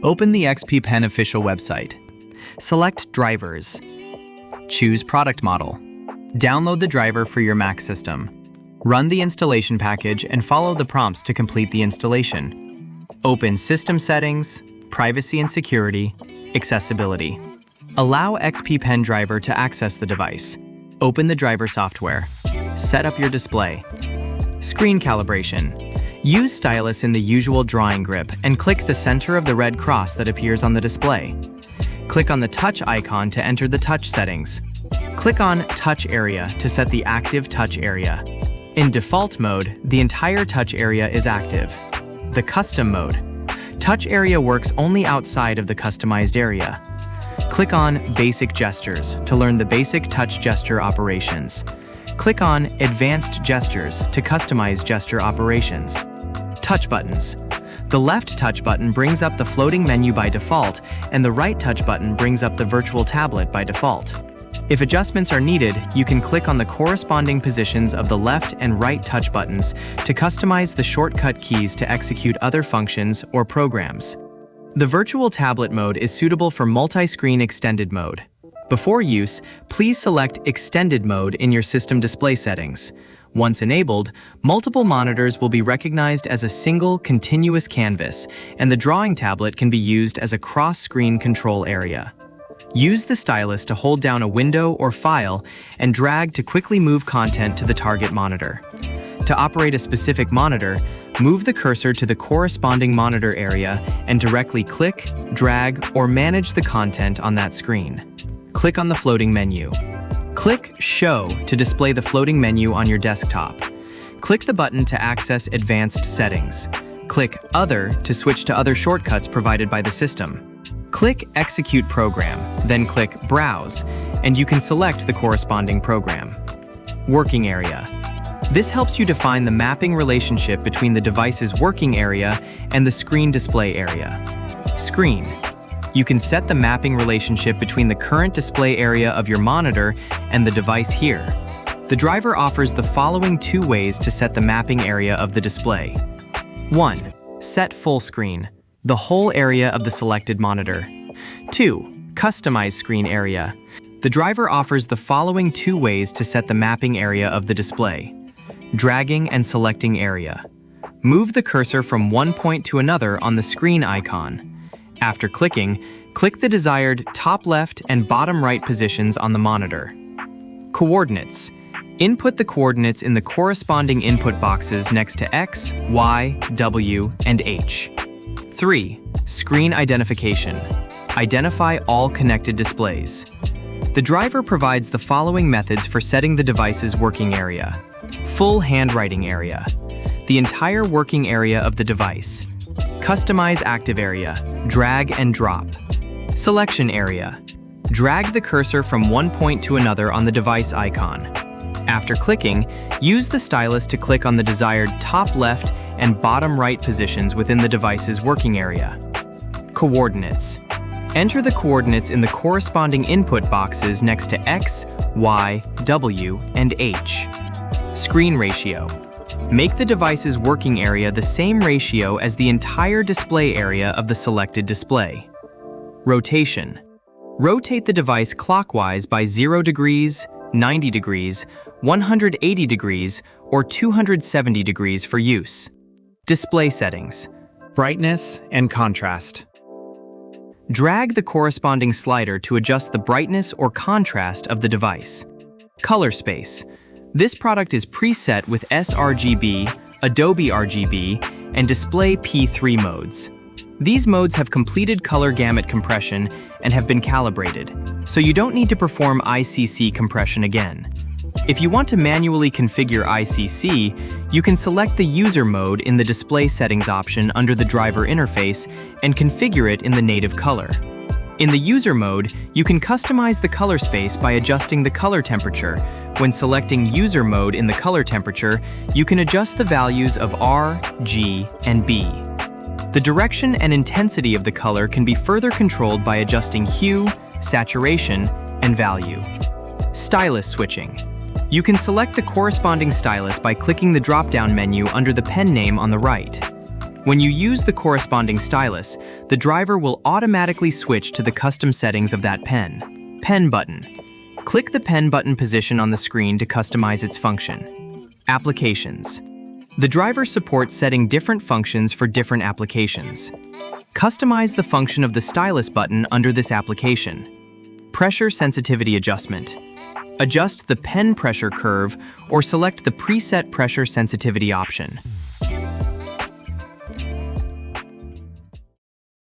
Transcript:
Open the XP Pen official website. Select Drivers. Choose Product Model. Download the driver for your Mac system. Run the installation package and follow the prompts to complete the installation. Open System Settings, Privacy and Security, Accessibility. Allow XP Pen driver to access the device. Open the driver software. Set up your display. Screen calibration. Use stylus in the usual drawing grip and click the center of the red cross that appears on the display. Click on the touch icon to enter the touch settings. Click on Touch Area to set the active touch area. In default mode, the entire touch area is active. The custom mode. Touch area works only outside of the customized area. Click on Basic Gestures to learn the basic touch gesture operations. Click on Advanced Gestures to customize gesture operations. Touch buttons. The left touch button brings up the floating menu by default, and the right touch button brings up the virtual tablet by default. If adjustments are needed, you can click on the corresponding positions of the left and right touch buttons to customize the shortcut keys to execute other functions or programs. The virtual tablet mode is suitable for multi-screen extended mode. Before use, please select Extended Mode in your system display settings. Once enabled, multiple monitors will be recognized as a single, continuous canvas, and the drawing tablet can be used as a cross-screen control area. Use the stylus to hold down a window or file and drag to quickly move content to the target monitor. To operate a specific monitor, move the cursor to the corresponding monitor area and directly click, drag, or manage the content on that screen. Click on the floating menu. Click Show to display the floating menu on your desktop. Click the button to access advanced settings. Click Other to switch to other shortcuts provided by the system. Click Execute Program, then click Browse, and you can select the corresponding program. Working Area. This helps you define the mapping relationship between the device's working area and the screen display area. Screen. You can set the mapping relationship between the current display area of your monitor and the device here. The driver offers the following two ways to set the mapping area of the display. 1. Set full screen, the whole area of the selected monitor. 2. Customize screen area. The driver offers the following two ways to set the mapping area of the display. Dragging and selecting area. Move the cursor from one point to another on the screen icon. After clicking, click the desired top left and bottom right positions on the monitor. Coordinates. Input the coordinates in the corresponding input boxes next to X, Y, W, and H. 3. Screen identification. Identify all connected displays. The driver provides the following methods for setting the device's working area. Full handwriting area. The entire working area of the device. Customize active area. Drag and drop. Selection area. Drag the cursor from one point to another on the device icon. After clicking, use the stylus to click on the desired top left and bottom right positions within the device's working area. Coordinates. Enter the coordinates in the corresponding input boxes next to X, Y, W, and H. Screen ratio. Make the device's working area the same ratio as the entire display area of the selected display. Rotation. Rotate the device clockwise by 0 degrees, 90 degrees, 180 degrees, or 270 degrees for use. Display settings. Brightness and contrast. Drag the corresponding slider to adjust the brightness or contrast of the device. Color space. This product is preset with sRGB, Adobe RGB, and Display P3 modes. These modes have completed color gamut compression and have been calibrated, so you don't need to perform ICC compression again. If you want to manually configure ICC, you can select the user mode in the display settings option under the driver interface and configure it in the native color. In the user mode, you can customize the color space by adjusting the color temperature. When selecting user mode in the color temperature, you can adjust the values of R, G, and B. The direction and intensity of the color can be further controlled by adjusting hue, saturation, and value. Stylus switching. You can select the corresponding stylus by clicking the drop-down menu under the pen name on the right. When you use the corresponding stylus, the driver will automatically switch to the custom settings of that pen. Pen button. Click the pen button position on the screen to customize its function. Applications. The driver supports setting different functions for different applications. Customize the function of the stylus button under this application. Pressure sensitivity adjustment. Adjust the pen pressure curve or select the preset pressure sensitivity option.